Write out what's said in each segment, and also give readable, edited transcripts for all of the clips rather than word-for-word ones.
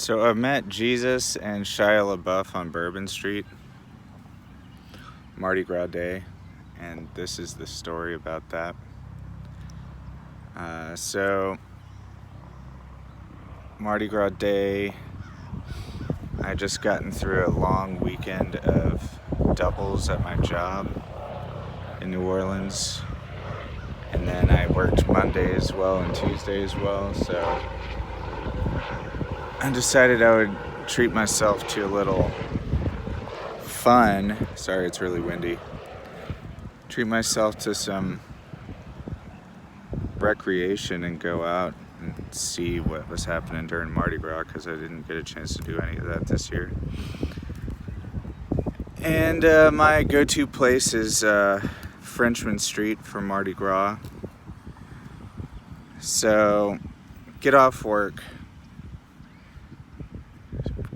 So I met Jesus and Shia Labeouf on Bourbon Street, Mardi Gras Day, and this is the story about that. So Mardi Gras Day, I just gotten through a long weekend of doubles at my job in New Orleans, and then I worked Monday as well and Tuesday as well, so I decided I would treat myself to a little fun. Sorry, it's really windy. Treat myself to some recreation and go out and see what was happening during Mardi Gras, because I didn't get a chance to do any of that this year. And my go-to place is Frenchman Street for Mardi Gras. So get off work,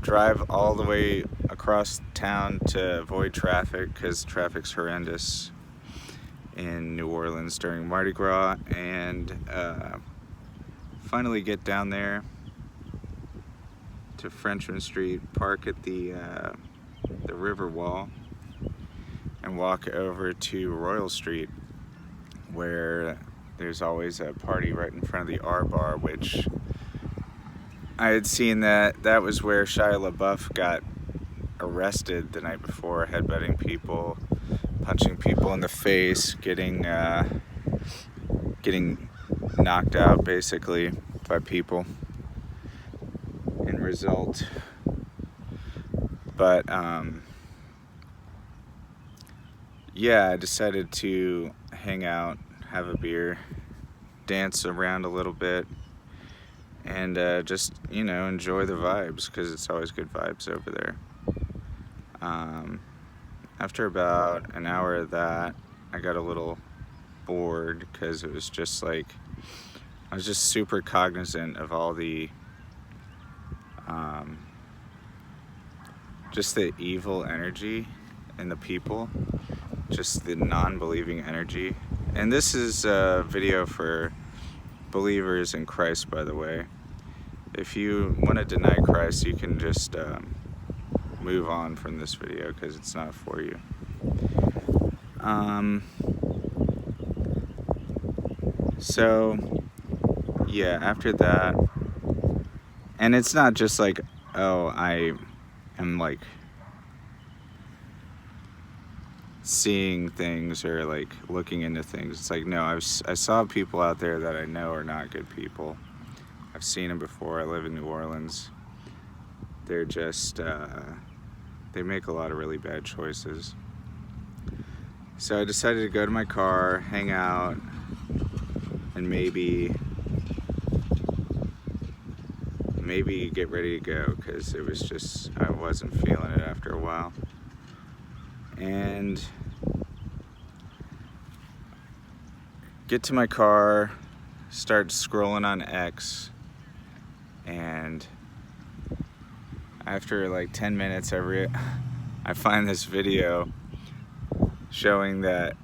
drive all the way across town to avoid traffic, because traffic's horrendous in New Orleans during Mardi Gras, and finally get down there to Frenchman Street, park at the river wall, and walk over to Royal Street, where there's always a party right in front of the R Bar, which I had seen that was where Shia Labeouf got arrested the night before, headbutting people, punching people in the face, getting knocked out basically by people in result. But yeah, I decided to hang out, have a beer, dance around a little bit, and just, enjoy the vibes, because it's always good vibes over there. After about an hour of that, I got a little bored, because it was just like, I was just super cognizant of all the just the evil energy in the people, just the non-believing energy. And this is a video for believers in Christ, by the way. If you want to deny Christ, you can just move on from this video, because it's not for you. So yeah, after that, and it's not just like, oh, I am like seeing things or like looking into things. It's like, no, I saw people out there that I know are not good people. I've seen them before. I live in New Orleans. They're just they make a lot of really bad choices. So I decided to go to my car, hang out, and maybe get ready to go, because it was just, I wasn't feeling it after a while. And get to my car, start scrolling on X, and after like 10 minutes I find this video showing that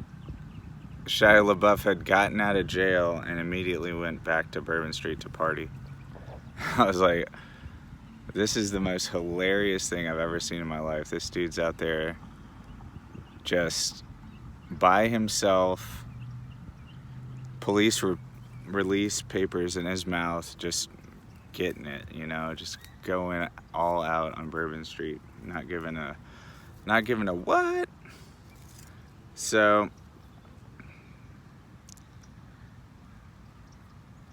Shia Labeouf had gotten out of jail and immediately went back to Bourbon Street to party. I was like, this is the most hilarious thing I've ever seen in my life. This dude's out there just by himself, police release papers in his mouth, just getting it, just going all out on Bourbon Street, not giving a what. So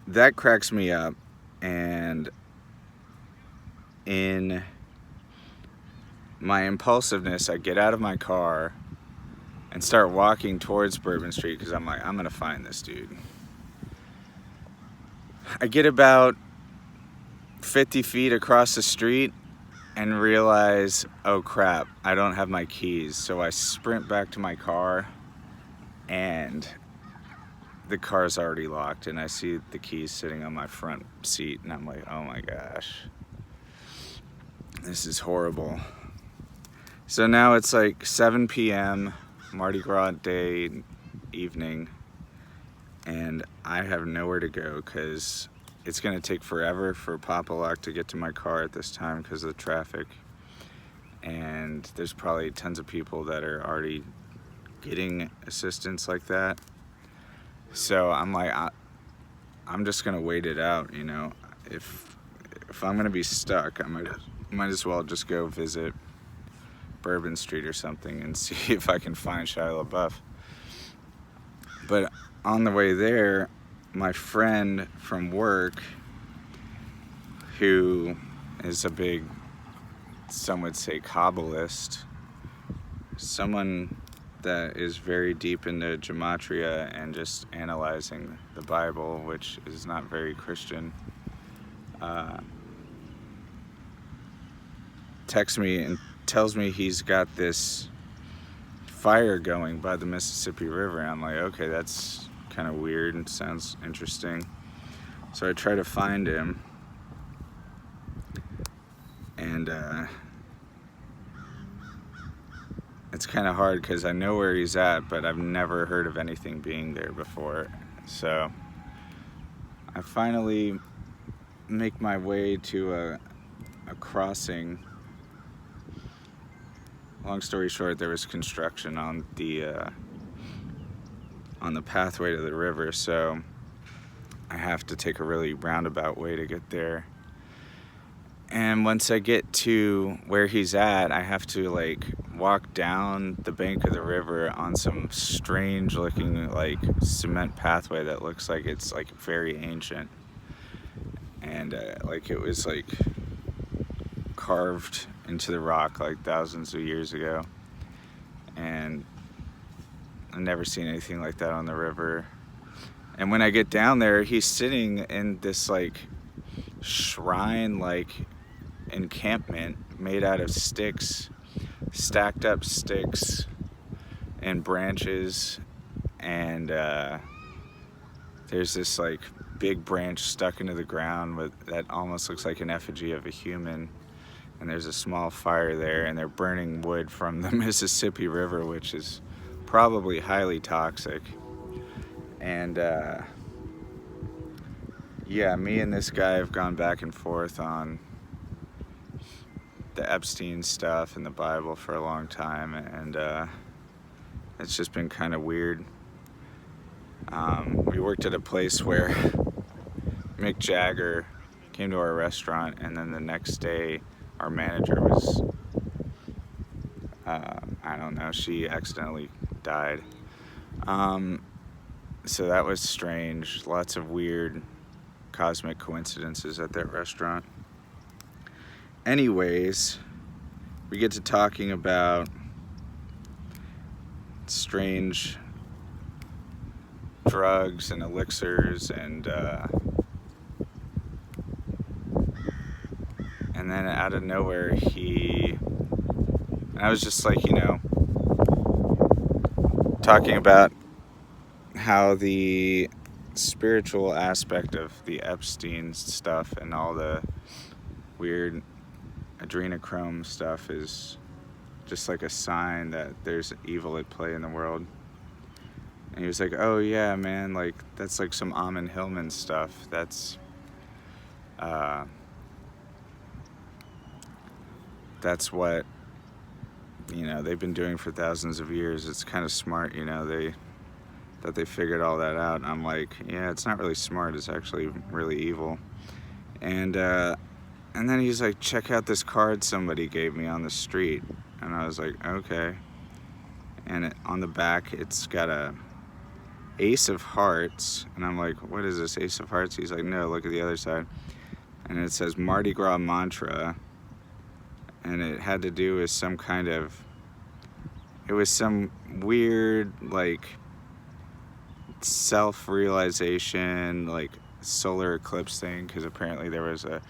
that cracks me up, and in my impulsiveness, I get out of my car and start walking towards Bourbon Street, because I'm like, I'm gonna find this dude. I get about 50 feet across the street and realize, oh crap, I don't have my keys. So I sprint back to my car, and the car's already locked, and I see the keys sitting on my front seat, and I'm like, oh my gosh, this is horrible. So now it's like 7 p.m. Mardi Gras Day evening, and I have nowhere to go, because it's gonna take forever for Papa Lock to get to my car at this time because of the traffic. And there's probably tons of people that are already getting assistance like that. So I'm like, I'm just gonna wait it out, you know. If I'm gonna be stuck, I might as well just go visit Bourbon Street or something and see if I can find Shia LaBeouf. But on the way there, my friend from work, who is a big, some would say, Kabbalist, someone that is very deep into gematria and just analyzing the Bible, which is not very Christian, texts me and tells me he's got this fire going by the Mississippi River. And I'm like, okay, that's kind of weird and sounds interesting. So I try to find him, and it's kind of hard because I know where he's at, but I've never heard of anything being there before. So I finally make my way to a crossing. Long story short, there was construction on the pathway to the river, so I have to take a really roundabout way to get there. And once I get to where he's at, I have to like walk down the bank of the river on some strange looking like cement pathway that looks like it's like very ancient. And like it was like carved into the rock like thousands of years ago. And I've never seen anything like that on the river. And when I get down there, he's sitting in this like shrine like encampment made out of sticks, stacked up sticks and branches, and there's this like big branch stuck into the ground that almost looks like an effigy of a human, and there's a small fire there, and they're burning wood from the Mississippi River, which is probably highly toxic. And yeah, me and this guy have gone back and forth on the Epstein stuff and the Bible for a long time, and it's just been kind of weird. We worked at a place where Mick Jagger came to our restaurant, and then the next day our manager was, I don't know, she accidentally died. So that was strange. Lots of weird cosmic coincidences at that restaurant. Anyways, we get to talking about strange drugs and elixirs, and then out of nowhere I was just like, you know, talking about how the spiritual aspect of the Epstein stuff and all the weird adrenochrome stuff is just like a sign that there's evil at play in the world. And he was like, oh yeah, man, like that's like some Amon Hillman stuff. That's what, you know, they've been doing for thousands of years. It's kind of smart, you know, that they figured all that out. And I'm like, yeah, it's not really smart, it's actually really evil. And then he's like, check out this card somebody gave me on the street. And I was like, okay. And on the back, it's got a Ace of Hearts. And I'm like, what is this, Ace of Hearts? He's like, no, look at the other side. And it says Mardi Gras mantra. And it had to do with some kind of, it was some weird, like, self-realization, like, solar eclipse thing, because apparently there was a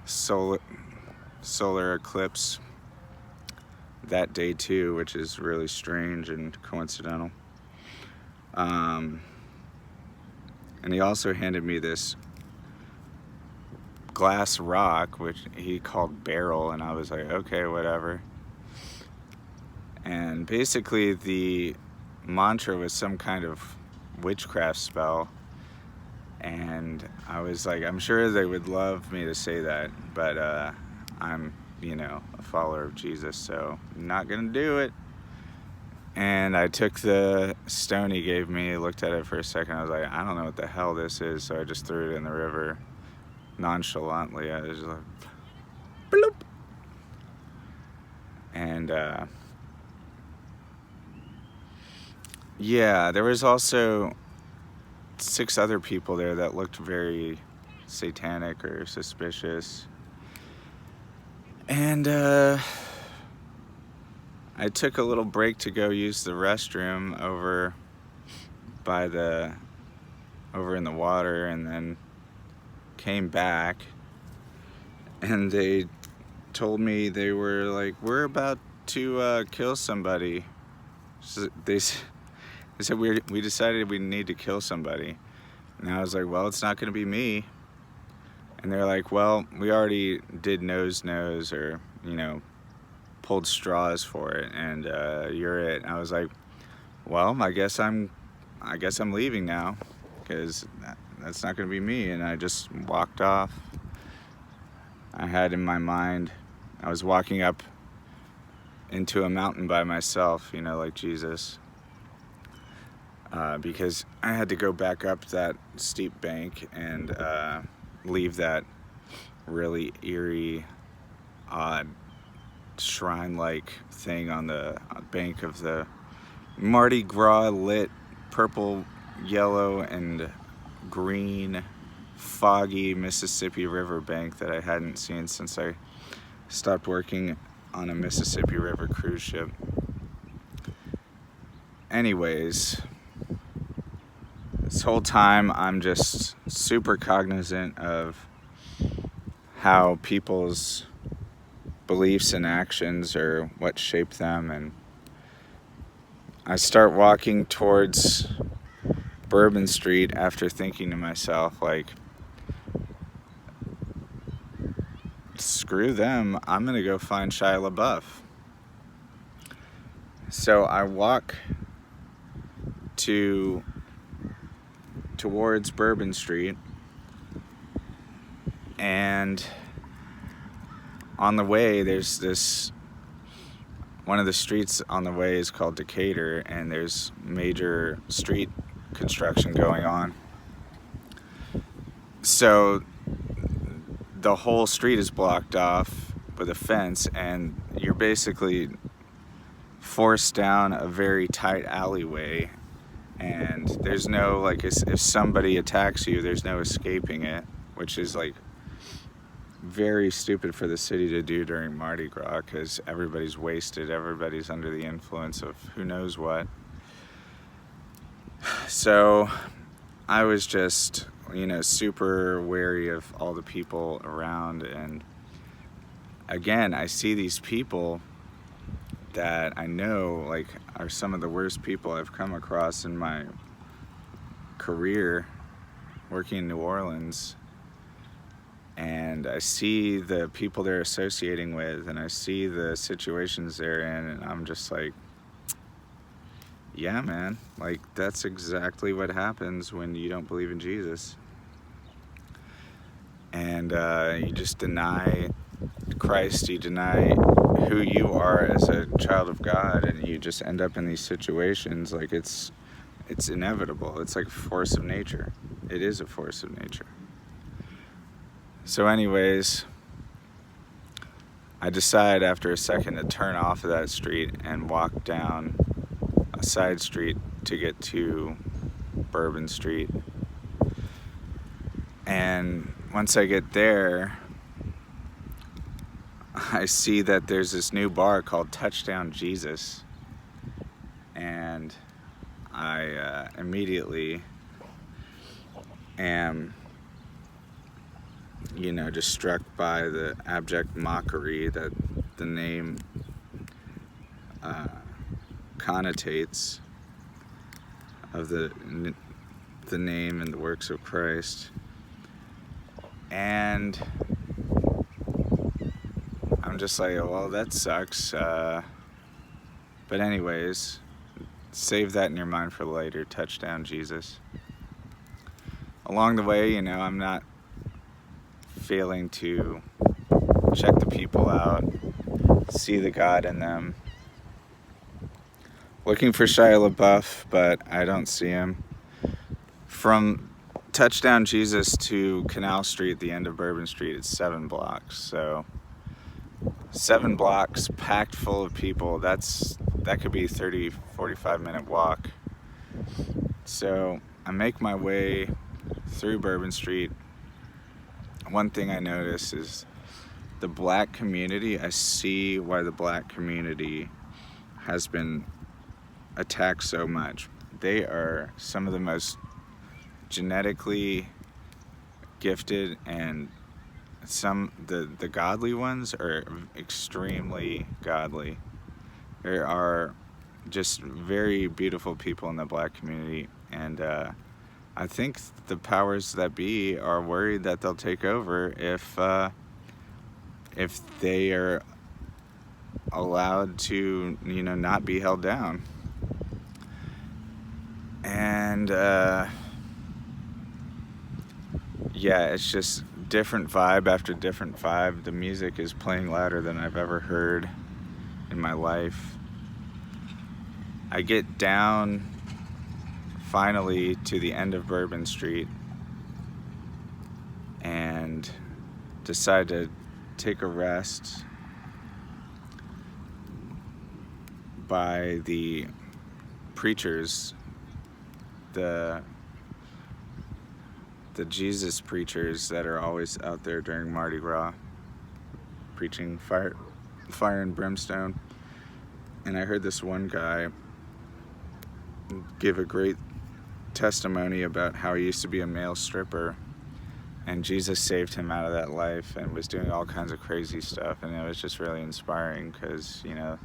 solar eclipse that day too, which is really strange and coincidental. And he also handed me this glass rock, which he called beryl, and I was like, okay, whatever. And basically the mantra was some kind of witchcraft spell, And I was like, I'm sure they would love me to say that, but I'm, a follower of Jesus, so I'm not gonna do it. And I took the stone he gave me, looked at it for a second. I was like, I don't know what the hell this is, so I just threw it in the river nonchalantly. I was just like, bloop. And yeah, there was also 6 other people there that looked very satanic or suspicious. And I took a little break to go use the restroom over in the water, and then came back, and they told me they were like, we're about to kill somebody. So they said we decided we need to kill somebody. And I was like, well, it's not going to be me. And they're like, well, we already did nose or pulled straws for it, and you're it. And I was like, well, I guess I'm leaving now, because that's not going to be me. And I just walked off. I had in my mind, I was walking up into a mountain by myself, like Jesus, because I had to go back up that steep bank and leave that really eerie, odd, shrine-like thing on the bank of the Mardi Gras lit purple, yellow, and green, foggy Mississippi River bank that I hadn't seen since I stopped working on a Mississippi River cruise ship. Anyways, this whole time I'm just super cognizant of how people's beliefs and actions are what shape them, and I start walking towards Bourbon Street after thinking to myself, like, screw them, I'm gonna go find Shia Labeouf. So I walk towards Bourbon Street, and on the way there's one of the streets on the way is called Decatur, and there's major street construction going on. So the whole street is blocked off with a fence, and you're basically forced down a very tight alleyway, and there's no, like, if somebody attacks you, there's no escaping it, which is like very stupid for the city to do during Mardi Gras, because everybody's wasted, everybody's under the influence of who knows what. So I was just, super wary of all the people around, and again, I see these people that I know, like, are some of the worst people I've come across in my career working in New Orleans. And I see the people they're associating with, and I see the situations they're in, and I'm just like, yeah, man, like, that's exactly what happens when you don't believe in Jesus. And you just deny Christ, you deny who you are as a child of God, and you just end up in these situations. Like, it's inevitable. It's like a force of nature. It is a force of nature. So anyways, I decide after a second to turn off of that street and walk down a side street to get to Bourbon Street. And once I get there, I see that there's this new bar called Touchdown Jesus, and I immediately am, just struck by the abject mockery that the name connotates of the name and the works of Christ. And I'm just like, well, that sucks. But anyways, save that in your mind for later. Touchdown Jesus. along the way, you know, I'm not failing to check the people out, see the God in them. Looking for Shia Labeouf, but I don't see him. From Touchdown Jesus to Canal Street, the end of Bourbon Street, it's 7 blocks. So 7 blocks packed full of people. That could be a 30-45 minute walk. So I make my way through Bourbon Street. One thing I notice is the black community. I see why the black community has been attacked so much. They are some of the most genetically gifted, and the godly ones are extremely godly. There are just very beautiful people in the black community, and I think the powers that be are worried that they'll take over if they are allowed to, you know, not be held down. And yeah, it's just different vibe after different vibe. The music is playing louder than I've ever heard in my life. I get down finally to the end of Bourbon Street and decide to take a rest by the preachers, the Jesus preachers that are always out there during Mardi Gras preaching fire and brimstone. And I heard this one guy give a great testimony about how he used to be a male stripper, and Jesus saved him out of that life and was doing all kinds of crazy stuff. And it was just really inspiring because, you know,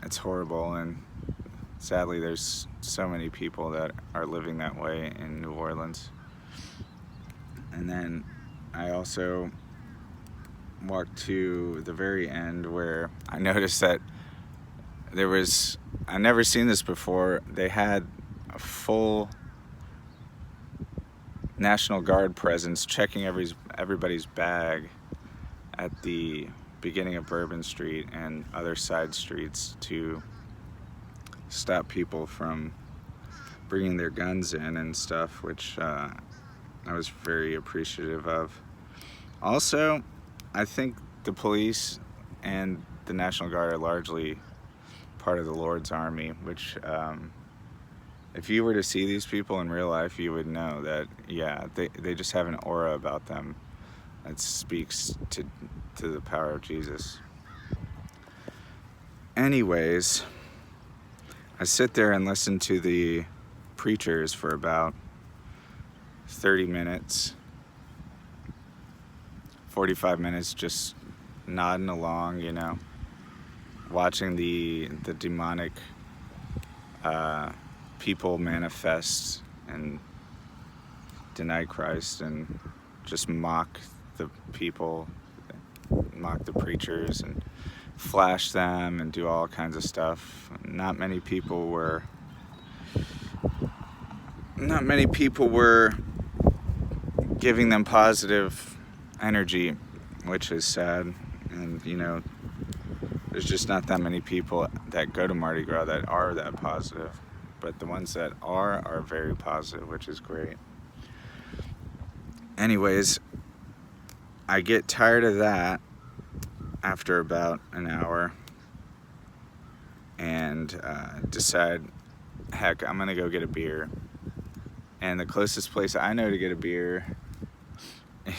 it's horrible, and sadly there's so many people that are living that way in New Orleans. And then I also walked to the very end where I noticed that there was, I'd never seen this before, they had a full National Guard presence checking everybody's bag at the beginning of Bourbon Street and other side streets to stop people from bringing their guns in and stuff, which I was very appreciative of. Also, I think the police and the National Guard are largely part of the Lord's army, which if you were to see these people in real life, you would know that, yeah, they just have an aura about them that speaks to the power of Jesus. Anyways, I sit there and listen to the preachers for about 30 minutes, 45 minutes, just nodding along, you know, watching the demonic people manifest and deny Christ and just mock the people, mock the preachers and flash them and do all kinds of stuff. Not many people were giving them positive energy, which is sad. And, you know, there's just not that many people that go to Mardi Gras that are that positive. But the ones that are very positive, which is great. Anyways, I get tired of that after about an hour and decide, heck, I'm gonna go get a beer. And the closest place I know to get a beer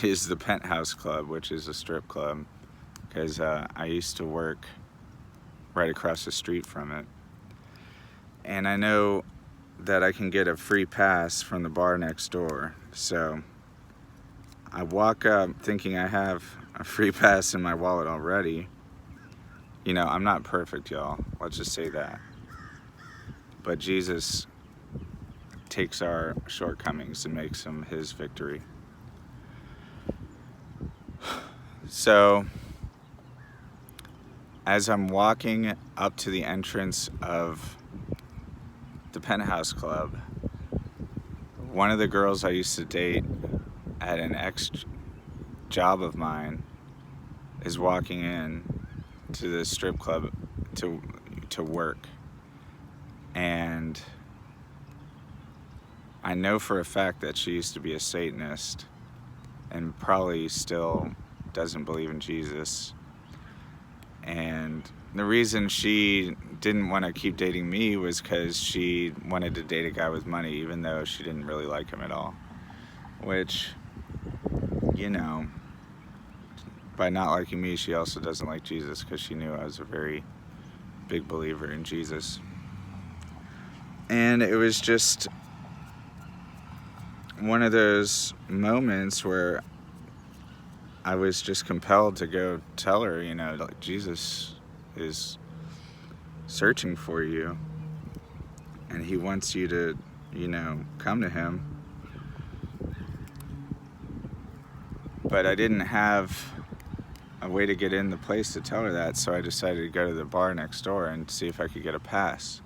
is the Penthouse Club, which is a strip club, because I used to work right across the street from it. And I know that I can get a free pass from the bar next door. So I walk up thinking I have a free pass in my wallet already. You know, I'm not perfect, y'all. Let's just say that. But Jesus takes our shortcomings and makes them his victory. So as I'm walking up to the entrance of the Penthouse Club, one of the girls I used to date at an ex job of mine is walking in to the strip club to work, and I know for a fact that she used to be a Satanist and probably still doesn't believe in Jesus. And the reason she didn't want to keep dating me was because she wanted to date a guy with money, even though she didn't really like him at all. Which, you know, by not liking me, she also doesn't like Jesus, because she knew I was a very big believer in Jesus. And it was just one of those moments where I was just compelled to go tell her, you know, like, Jesus is searching for you, and he wants you to, you know, come to him. But I didn't have a way to get in the place to tell her that, so I decided to go to the bar next door and see if I could get a pass.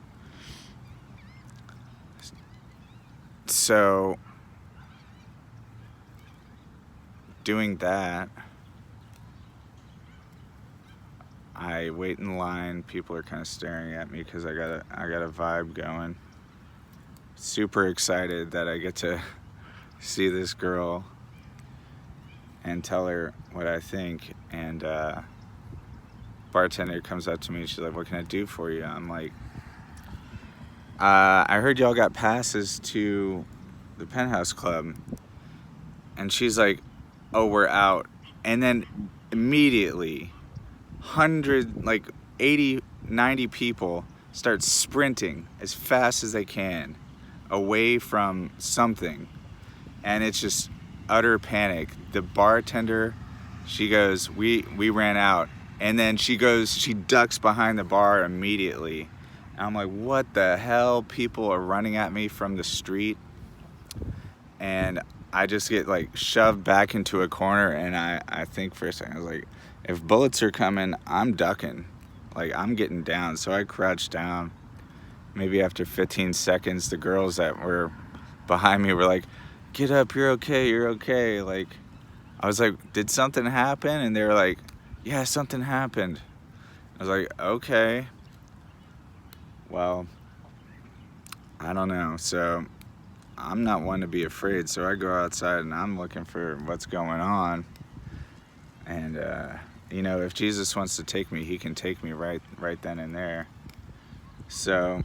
So doing that, I wait in line. People are kind of staring at me because I got a vibe going. Super excited that I get to see this girl and tell her what I think. And bartender comes up to me and she's like, "What can I do for you?" I'm like, I heard y'all got passes to the Penthouse Club. And she's like, "Oh, we're out." And then immediately 80, 90 people start sprinting as fast as they can away from something, and it's just utter panic. The bartender, she goes, we ran out. And then she ducks behind the bar immediately. And I'm like, what the hell? People are running at me from the street, and I just get like shoved back into a corner. And I think for a second, I was like, if bullets are coming, I'm ducking. Like, I'm getting down. So I crouched down. Maybe after 15 seconds, the girls that were behind me were like, "Get up, you're okay, you're okay." Like, I was like, "Did something happen?" And they were like, "Yeah, something happened." I was like, "Okay. Well, I don't know." So I'm not one to be afraid. So I go outside and I'm looking for what's going on. And, you know, if Jesus wants to take me, he can take me right then and there. So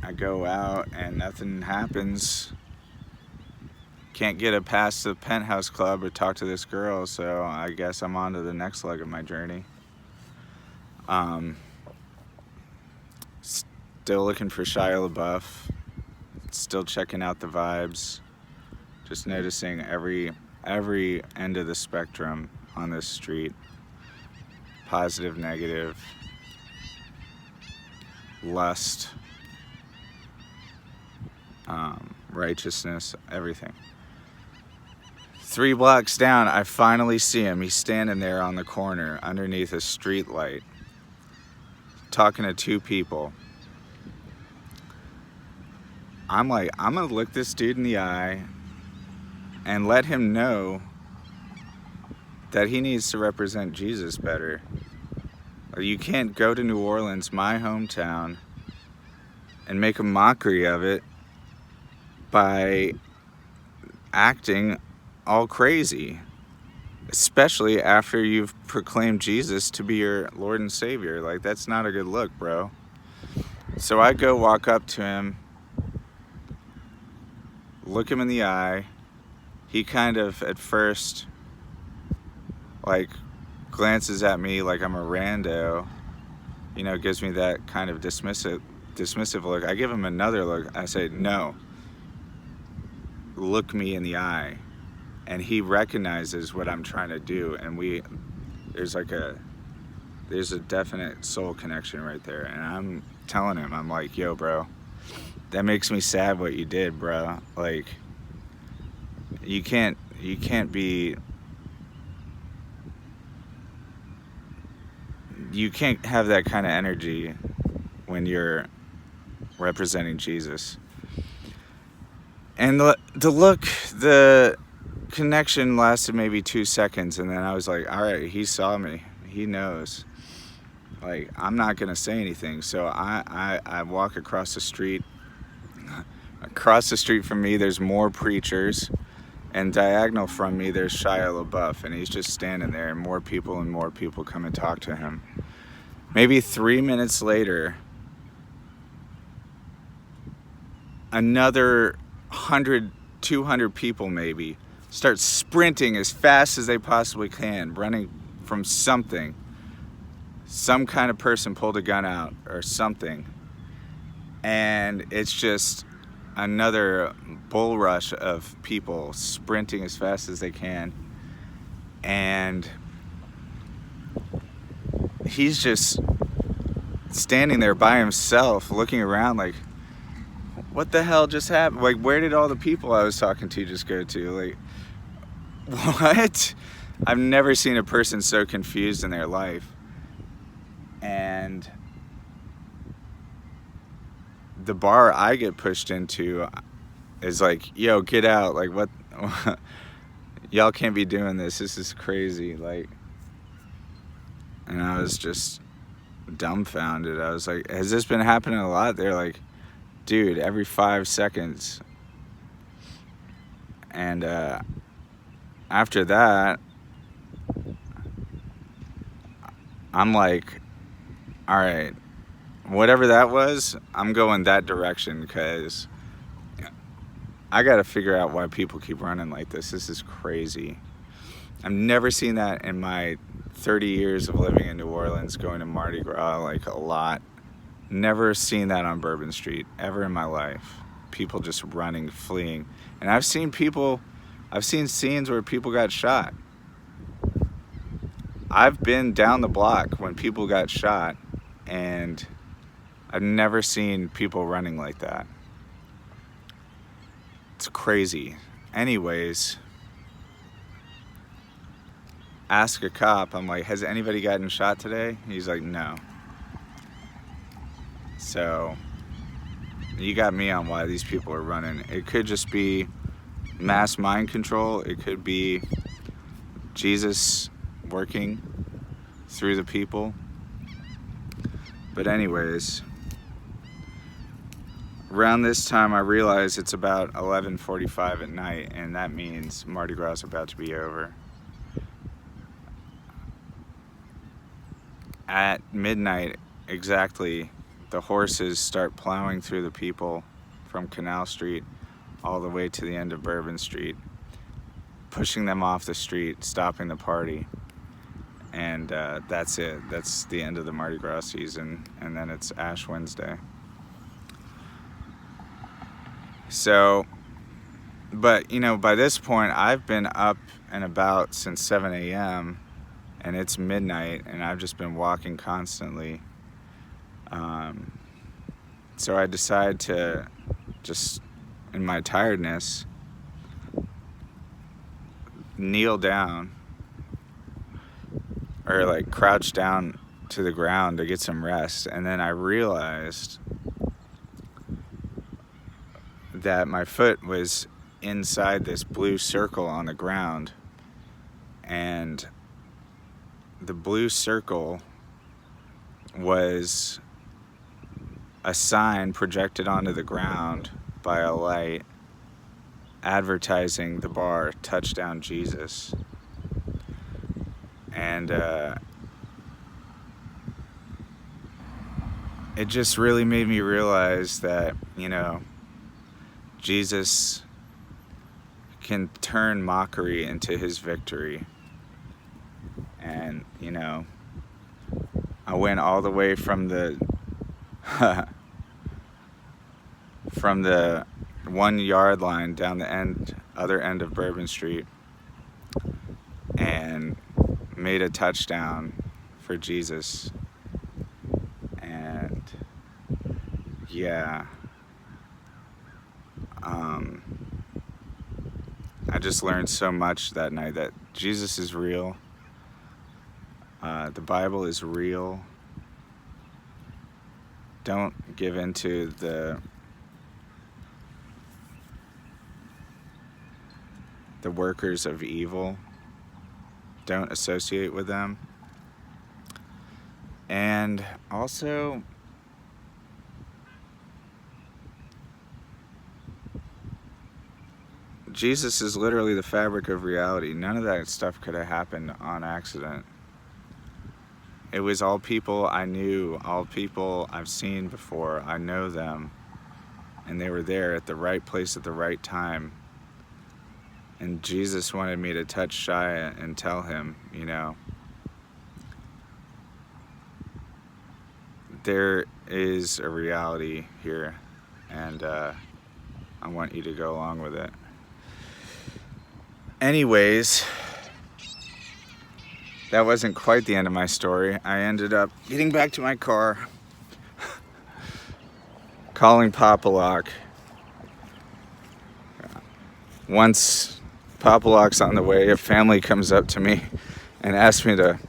I go out and nothing happens. Can't get a pass to the Penthouse Club or talk to this girl, so I guess I'm on to the next leg of my journey. Still looking for Shia Labeouf. Still checking out the vibes. Just noticing every end of the spectrum on this street. Positive, negative, lust, righteousness, everything. 3 blocks down, I finally see him. He's standing there on the corner underneath a street light, talking to 2 people. I'm like, I'm gonna look this dude in the eye and let him know that he needs to represent Jesus better. You can't go to New Orleans, my hometown, and make a mockery of it by acting all crazy, especially after you've proclaimed Jesus to be your Lord and Savior. Like, that's not a good look, bro. So I go walk up to him, look him in the eye. He kind of, at first, like, glances at me like I'm a rando, you know, gives me that kind of dismissive look. I give him another look. I say, "No, look me in the eye." And he recognizes what I'm trying to do, and there's a definite soul connection right there. And I'm telling him, I'm like, "Yo, bro, that makes me sad what you did, bro. Like, you can't have that kind of energy when you're representing Jesus." And the connection lasted maybe 2 seconds, and then I was like, all right, he saw me. He knows. Like, I'm not going to say anything. So I walk across the street. Across the street from me, there's more preachers. And diagonal from me, there's Shia Labeouf. And he's just standing there, and more people come and talk to him. Maybe 3 minutes later, another 100, 200 people maybe start sprinting as fast as they possibly can, running from something. Some kind of person pulled a gun out or something. And it's just another bull rush of people sprinting as fast as they can. And he's just standing there by himself, looking around like, what the hell just happened? Like, where did all the people I was talking to just go to? Like, what? I've never seen a person so confused in their life. And the bar I get pushed into is like, yo, get out. Like, what? Y'all can't be doing this. This is crazy. Like, and I was just dumbfounded. I was like, has this been happening a lot? They're like, dude, every 5 seconds. And after that, I'm like, all right, whatever that was, I'm going that direction, because I got to figure out why people keep running like this. This is crazy. I've never seen that in my 30 years of living in New Orleans, going to Mardi Gras like a lot. Never seen that on Bourbon Street ever in my life. People just running, fleeing. And I've seen scenes where people got shot. I've been down the block when people got shot, and I've never seen people running like that. It's crazy. Anyways, ask a cop, I'm like, has anybody gotten shot today? He's like, no. So you got me on why these people are running. It could just be mass mind control. It could be Jesus working through the people. But anyways, around this time I realize it's about 11:45 at night, and that means Mardi Gras is about to be over. At midnight exactly, the horses start plowing through the people from Canal Street all the way to the end of Bourbon Street, pushing them off the street, stopping the party. And that's it. That's the end of the Mardi Gras season, and then it's Ash Wednesday. So, but you know, by this point I've been up and about since 7 a.m. and it's midnight, and I've just been walking constantly. So I decide to just, in my tiredness, kneel down, or like crouch down to the ground to get some rest. And then I realized that my foot was inside this blue circle on the ground, and the blue circle was a sign projected onto the ground by a light advertising the bar Touchdown Jesus. And it just really made me realize that, you know, Jesus can turn mockery into his victory. And, you know, I went all the way from the from the 1 yard line down the other end of Bourbon Street, and made a touchdown for Jesus. And yeah, I just learned so much that night, that Jesus is real. The Bible is real. Don't give in to the the workers of evil. Don't associate with them. And also, Jesus is literally the fabric of reality. None of that stuff could have happened on accident. It was all people I knew, all people I've seen before. I know them. And they were there at the right place at the right time. And Jesus wanted me to touch Shia and tell him, you know, there is a reality here, and I want you to go along with it. Anyways, that wasn't quite the end of my story. I ended up getting back to my car, calling Papa Lock. Once Papa Lock's on the way, a family comes up to me and asks me to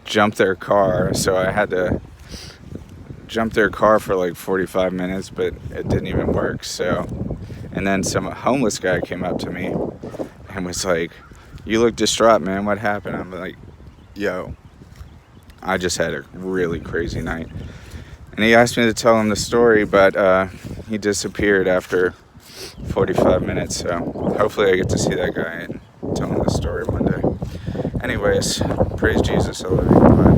jump their car, so I had to jump their car for like 45 minutes, but it didn't even work. So, and then some homeless guy came up to me and was like, "You look distraught, man. What happened?" I'm like, "Yo, I just had a really crazy night." And he asked me to tell him the story, but he disappeared after 45 minutes. So hopefully I get to see that guy and tell him the story one day. Anyways, praise Jesus. I love you. Bye.